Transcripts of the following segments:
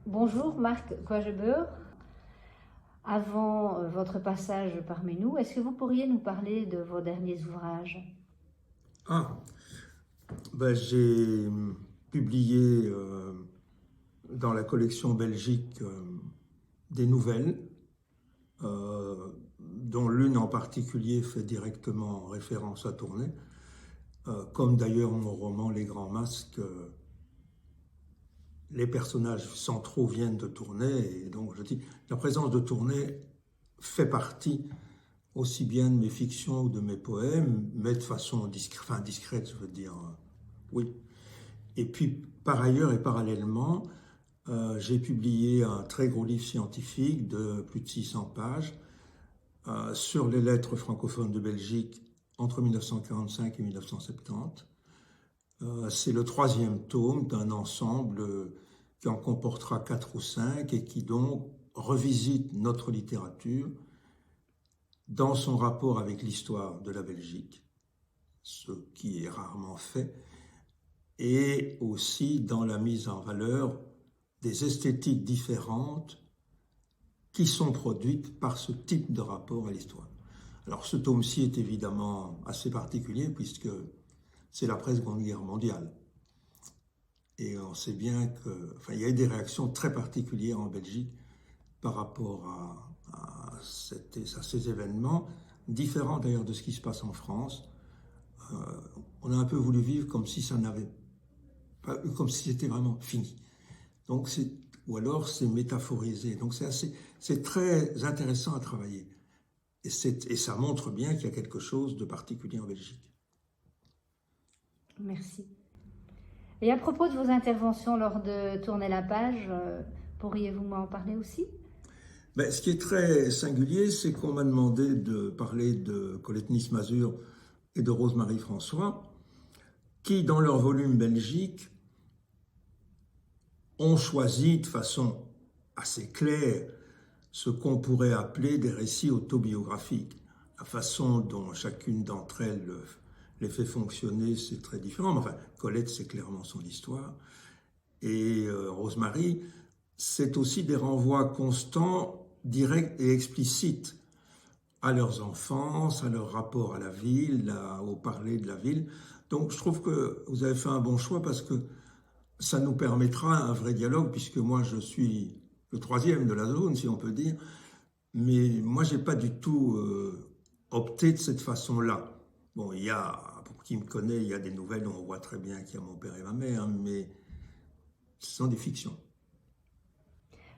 Bonjour Marc Coagebeur. Avant votre passage parmi nous, est-ce que vous pourriez nous parler de vos derniers ouvrages? Ah, j'ai publié dans la collection Belgique des nouvelles, dont l'une en particulier fait directement référence à Tournai, comme d'ailleurs mon roman Les Grands Masques. Les personnages centraux viennent de Tournai, et donc je dis, la présence de Tournai fait partie aussi bien de mes fictions ou de mes poèmes, mais de façon discrète, je veux dire, oui. Et puis, par ailleurs et parallèlement, j'ai publié un très gros livre scientifique de plus de 600 pages sur les lettres francophones de Belgique entre 1945 et 1970. C'est le troisième tome d'un ensemble qui en comportera 4 ou 5 et qui donc revisite notre littérature dans son rapport avec l'histoire de la Belgique, ce qui est rarement fait, et aussi dans la mise en valeur des esthétiques différentes qui sont produites par ce type de rapport à l'histoire. Alors ce tome-ci est évidemment assez particulier puisque c'est l'après-Seconde Guerre mondiale. Et on sait bien il y a eu des réactions très particulières en Belgique par rapport à ces événements, différents d'ailleurs de ce qui se passe en France. On a un peu voulu vivre comme si ça n'avait pas, comme si c'était vraiment fini. Donc ou alors c'est métaphorisé. Donc c'est très intéressant à travailler. Et ça montre bien qu'il y a quelque chose de particulier en Belgique. Merci. Et à propos de vos interventions lors de Tourner la page, pourriez-vous m'en parler aussi? Ce qui est très singulier, c'est qu'on m'a demandé de parler de Colette Nice-Mazur et de Rosemarie François, qui, dans leur volume Belgique, ont choisi de façon assez claire ce qu'on pourrait appeler des récits autobiographiques. La façon dont chacune d'entre elles les fait fonctionner, c'est très différent. Enfin, Colette, c'est clairement son histoire. Et Rosemary, c'est aussi des renvois constants, directs et explicites à leurs enfances, à leur rapport à la ville, au parler de la ville. Donc je trouve que vous avez fait un bon choix parce que ça nous permettra un vrai dialogue, puisque moi je suis le troisième de la zone, si on peut dire, mais moi j'ai pas du tout opté de cette façon-là. Bon, pour qui me connaît, il y a des nouvelles où on voit très bien qu'il y a mon père et ma mère, mais ce sont des fictions.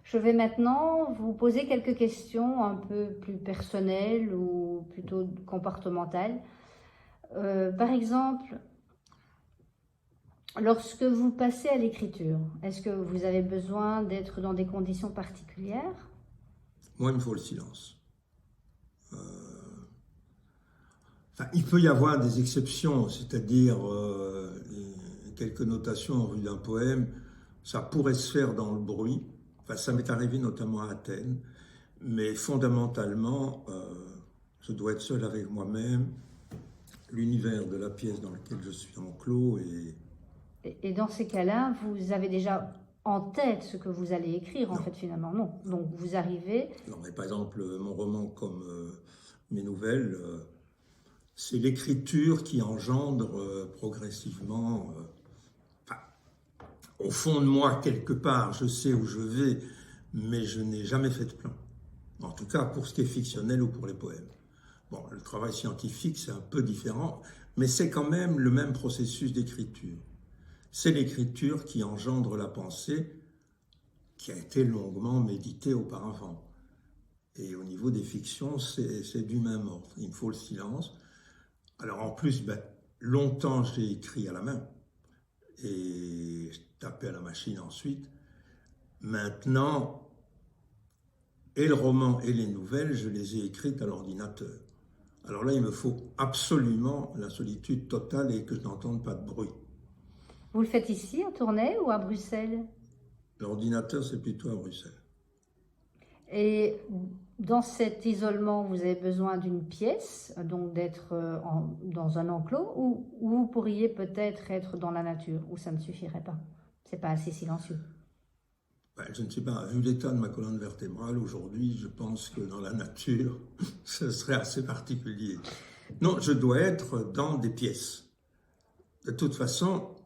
Je vais maintenant vous poser quelques questions un peu plus personnelles ou plutôt comportementales. Par exemple, lorsque vous passez à l'écriture, est-ce que vous avez besoin d'être dans des conditions particulières? Moi, il me faut le silence. Il peut y avoir des exceptions, c'est-à-dire quelques notations en vue d'un poème, ça pourrait se faire dans le bruit. Enfin, ça m'est arrivé notamment à Athènes, mais fondamentalement, je dois être seul avec moi-même, l'univers de la pièce dans laquelle je suis enclos. Et dans ces cas-là, vous avez déjà en tête ce que vous allez écrire, en Non. fait, finalement, non. Donc, vous arrivez... Non, mais par exemple, mon roman comme mes nouvelles, c'est l'écriture qui engendre progressivement. Au fond de moi, quelque part, je sais où je vais, mais je n'ai jamais fait de plan. En tout cas, pour ce qui est fictionnel ou pour les poèmes. Bon, le travail scientifique, c'est un peu différent, mais c'est quand même le même processus d'écriture. C'est l'écriture qui engendre la pensée qui a été longuement méditée auparavant. Et au niveau des fictions, c'est du même ordre. Il me faut le silence. Alors en plus, longtemps j'ai écrit à la main et je tapais à la machine ensuite. Maintenant, et le roman et les nouvelles, je les ai écrites à l'ordinateur. Alors là, il me faut absolument la solitude totale et que je n'entende pas de bruit. Vous le faites ici, à Tournai ou à Bruxelles? L'ordinateur, c'est plutôt à Bruxelles. Et dans cet isolement, vous avez besoin d'une pièce, donc d'être dans un enclos, ou vous pourriez peut-être être dans la nature, ou ça ne suffirait pas. C'est pas assez silencieux. Je ne sais pas, vu l'état de ma colonne vertébrale aujourd'hui, je pense que dans la nature, ce serait assez particulier. Non, je dois être dans des pièces. De toute façon,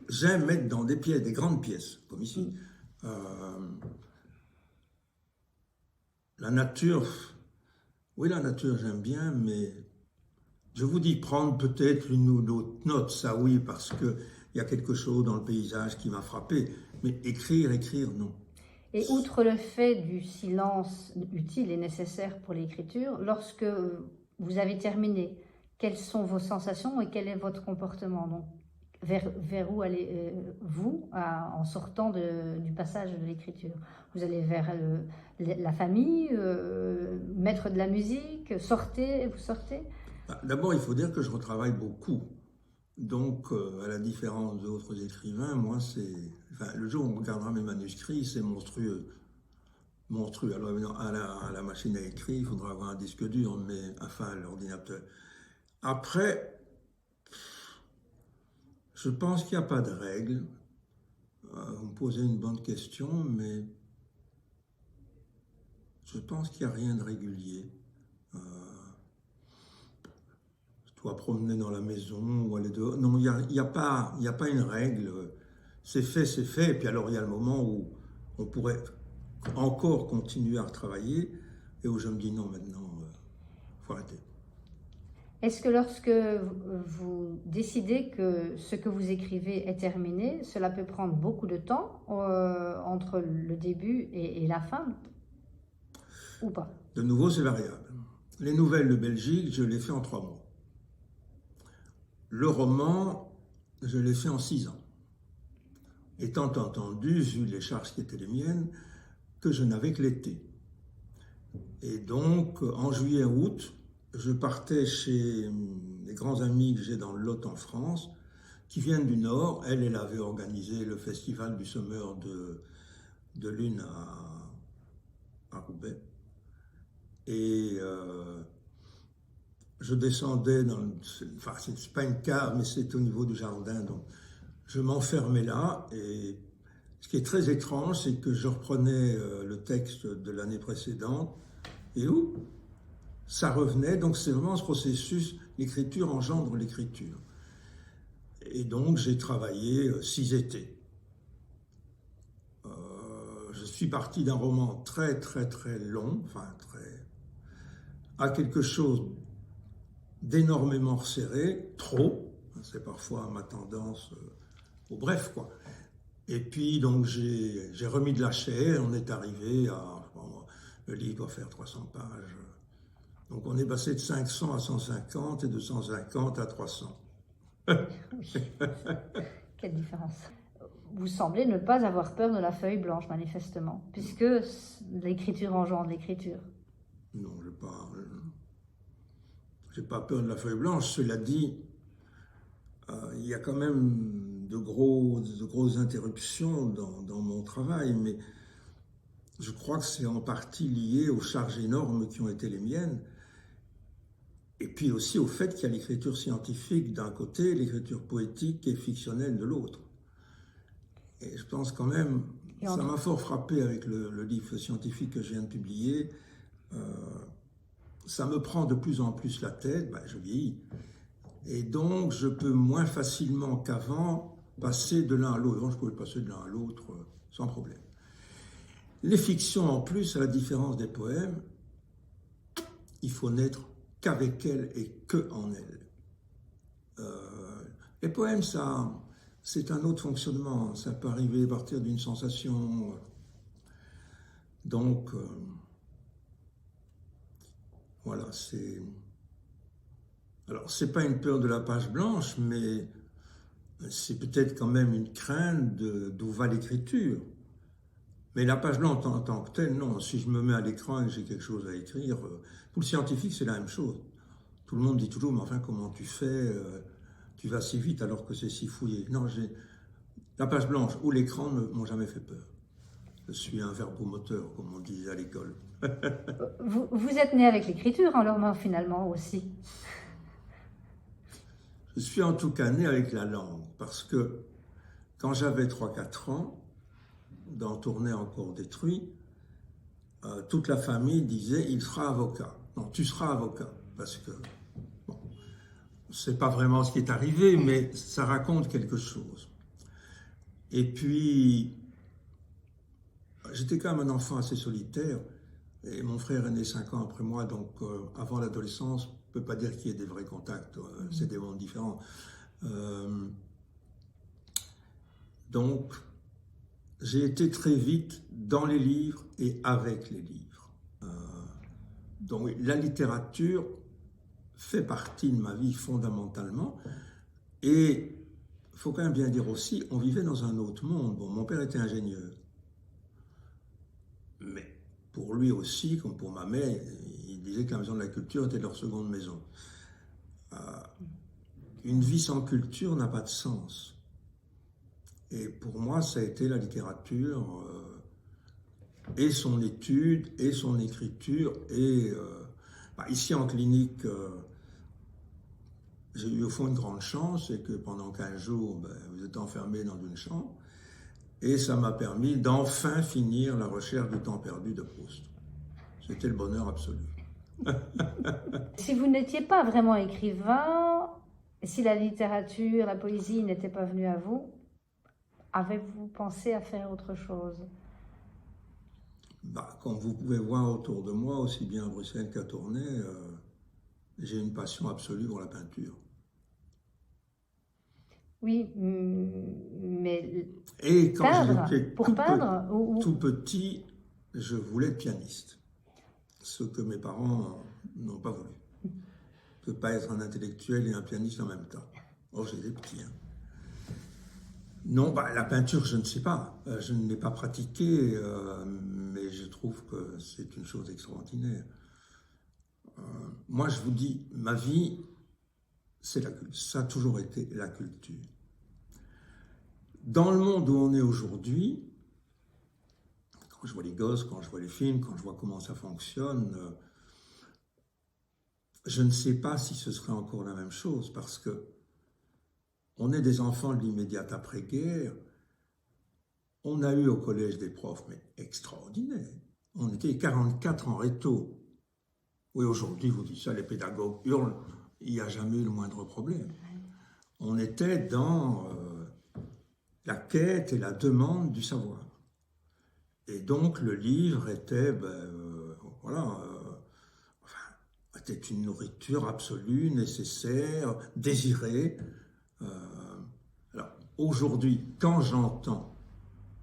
j'aime être dans des pièces, des grandes pièces, comme ici. La nature, oui, la nature j'aime bien, mais je vous dis prendre peut-être une ou l'autre note, ça oui, parce qu'il y a quelque chose dans le paysage qui m'a frappé, mais écrire, non. Et outre le fait du silence utile et nécessaire pour l'écriture, lorsque vous avez terminé, quelles sont vos sensations et quel est votre comportement? Donc, vers où allez-vous en sortant du passage de l'écriture? Vous allez vers la famille, mettre de la musique, vous sortez? D'abord, il faut dire que je retravaille beaucoup. Donc, à la différence d'autres écrivains, moi, le jour où on regardera mes manuscrits, c'est monstrueux. Monstrueux. Alors, à la machine à écrire, il faudra avoir un disque dur, mais enfin, l'ordinateur. Après, je pense qu'il n'y a pas de règle. Vous me posez une bonne question, mais je pense qu'il n'y a rien de régulier. Je dois promener dans la maison ou aller dehors. Non, il n'y a pas une règle. C'est fait. Et puis alors, il y a le moment où on pourrait encore continuer à retravailler et où je me dis non, maintenant, il faut arrêter. Est-ce que lorsque vous décidez que ce que vous écrivez est terminé, cela peut prendre beaucoup de temps entre le début et la fin, ou pas? De nouveau, c'est variable. Les nouvelles de Belgique, je les fais en 3 mois. Le roman, je l'ai fait en 6 ans. Étant entendu, vu les charges qui étaient les miennes, que je n'avais que l'été. Et donc, en juillet-août, je partais chez les grands amis que j'ai dans le Lot en France, qui viennent du Nord. Elle avait organisé le festival du Summer de Lune à Roubaix. Et je descendais enfin, c'est pas une cave, mais c'est au niveau du jardin. Donc, je m'enfermais là. Et ce qui est très étrange, c'est que je reprenais le texte de l'année précédente. Et ça revenait. Donc, c'est vraiment ce processus. L'écriture engendre l'écriture. Et donc, j'ai travaillé 6 étés. Je suis parti d'un roman très, très, très long, à quelque chose d'énormément resserré, trop, c'est parfois ma tendance au bref, quoi. Et puis, donc, j'ai remis de la chair, on est arrivé le livre doit faire 300 pages. Donc, on est passé de 500 à 150 et de 150 à 300. Oui, quelle différence. Vous semblez ne pas avoir peur de la feuille blanche, manifestement, puisque l'écriture engendre l'écriture. Non, j'ai pas peur de la feuille blanche. Cela dit, il y a quand même de grosses interruptions dans mon travail, mais je crois que c'est en partie lié aux charges énormes qui ont été les miennes, et puis aussi au fait qu'il y a l'écriture scientifique d'un côté, l'écriture poétique et fictionnelle de l'autre. Et je pense quand même, ça m'a fort frappé avec le livre scientifique que je viens de publier. Ça me prend de plus en plus la tête, je vieillis. Et donc, je peux moins facilement qu'avant passer de l'un à l'autre. Avant, je pouvais passer de l'un à l'autre sans problème. Les fictions, en plus, à la différence des poèmes, il faut n'être qu'avec elles et que en elles. Les poèmes, c'est un autre fonctionnement. Ça peut arriver à partir d'une sensation. Donc, voilà, Alors, c'est pas une peur de la page blanche, mais c'est peut-être quand même une crainte d'où va l'écriture. Mais la page blanche en tant que telle, non. Si je me mets à l'écran et que j'ai quelque chose à écrire, pour le scientifique, c'est la même chose. Tout le monde dit toujours, mais enfin, comment tu fais tu vas si vite alors que c'est si fouillé. Non, la page blanche ou l'écran ne m'ont jamais fait peur. Je suis un verbomoteur, comme on disait à l'école. Vous êtes né avec l'écriture en leur main, finalement, aussi. Je suis en tout cas né avec la langue, parce que quand j'avais 3-4 ans, dans Tournai encore détruit, toute la famille disait il sera avocat. Non, tu seras avocat. Parce que, bon, c'est pas vraiment ce qui est arrivé, mais ça raconte quelque chose. Et puis, j'étais quand même un enfant assez solitaire. Et mon frère est né 5 ans après moi, donc avant l'adolescence, on ne peut pas dire qu'il y ait des vrais contacts. C'est des mondes différents. Donc, j'ai été très vite dans les livres et avec les livres. Donc, la littérature fait partie de ma vie fondamentalement. Et il faut quand même bien dire aussi, on vivait dans un autre monde. Bon, mon père était ingénieur. Mais pour lui aussi, comme pour ma mère, il disait que la maison de la culture était leur seconde maison. Une vie sans culture n'a pas de sens. Et pour moi, ça a été la littérature, et son étude, et son écriture. Et ici en clinique, j'ai eu au fond une grande chance, c'est que pendant 15 jours, vous êtes enfermé dans une chambre. Et ça m'a permis d'enfin finir la recherche du temps perdu de Proust. C'était le bonheur absolu. Si vous n'étiez pas vraiment écrivain, si la littérature, la poésie n'était pas venue à vous, avez-vous pensé à faire autre chose? Comme vous pouvez voir autour de moi, aussi bien à Bruxelles qu'à Tournai, j'ai une passion absolue pour la peinture. Oui, mais Et quand peindre, j'étais pour peindre tout petit, je voulais être pianiste. Ce que mes parents n'ont pas voulu. Je ne peux pas être un intellectuel et un pianiste en même temps. Oh, j'étais petit. Hein. Non, la peinture, je ne sais pas. Je ne l'ai pas pratiquée, mais je trouve que c'est une chose extraordinaire. Moi, je vous dis, ma vie, c'est la culture. Ça a toujours été la culture. Dans le monde où on est aujourd'hui, quand je vois les gosses, quand je vois les films, quand je vois comment ça fonctionne, je ne sais pas si ce serait encore la même chose, parce que on est des enfants de l'immédiate après-guerre. On a eu au collège des profs, mais extraordinaires. On était 44 en réto. Oui, aujourd'hui, vous dites ça, les pédagogues hurlent, il n'y a jamais eu le moindre problème. On était dans la quête et la demande du savoir. Et donc, le livre était, était une nourriture absolue, nécessaire, désirée. Alors, aujourd'hui, quand j'entends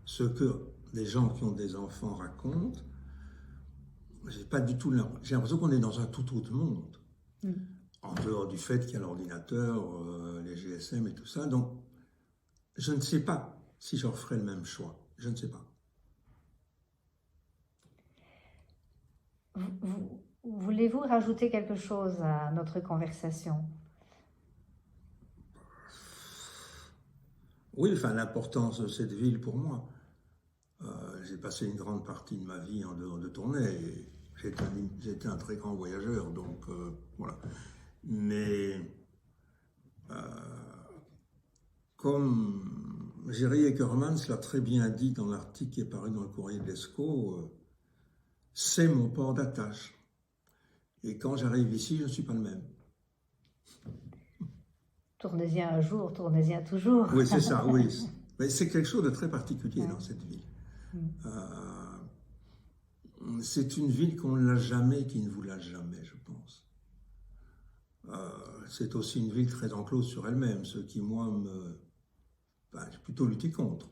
ce que les gens qui ont des enfants racontent, j'ai pas du tout j'ai l'impression qu'on est dans un tout autre monde. En dehors du fait qu'il y a l'ordinateur, les GSM et tout ça. Donc, je ne sais pas si je referais le même choix. Je ne sais pas. Voulez-vous rajouter quelque chose à notre conversation? Oui, l'importance de cette ville pour moi. J'ai passé une grande partie de ma vie en dehors de Tournai. J'étais un très grand voyageur, donc voilà. Mais comme Jerry Eckermans l'a très bien dit dans l'article qui est paru dans le Courrier de l'Escaut, c'est mon port d'attache. Et quand j'arrive ici, je ne suis pas le même. Tournez-y un jour, tournez-y toujours. Oui, c'est ça, oui. Mais c'est quelque chose de très particulier dans cette ville. C'est une ville qu'on ne l'a jamais, qui ne vous l'a jamais, je pense. C'est aussi une ville très enclose sur elle-même, ce qui, moi, j'ai plutôt lutté contre.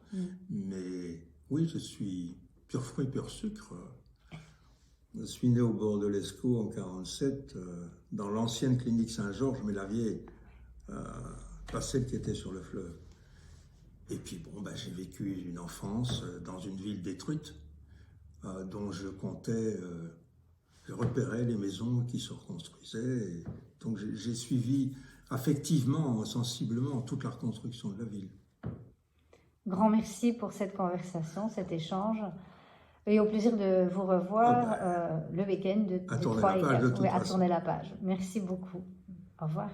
Mais oui, je suis pur fruit, pur sucre. Je suis né au bord de l'Escaut en 1947, dans l'ancienne clinique Saint-Georges, mais la vieille, pas celle qui était sur le fleuve. Et puis j'ai vécu une enfance dans une ville détruite, dont je comptais, je repérais les maisons qui se reconstruisaient. Et donc j'ai suivi affectivement, sensiblement, toute la reconstruction de la ville. Grand merci pour cette conversation, cet échange. Et au plaisir de vous revoir le week-end de 3 et 4. À tourner la page. Merci beaucoup. Au revoir.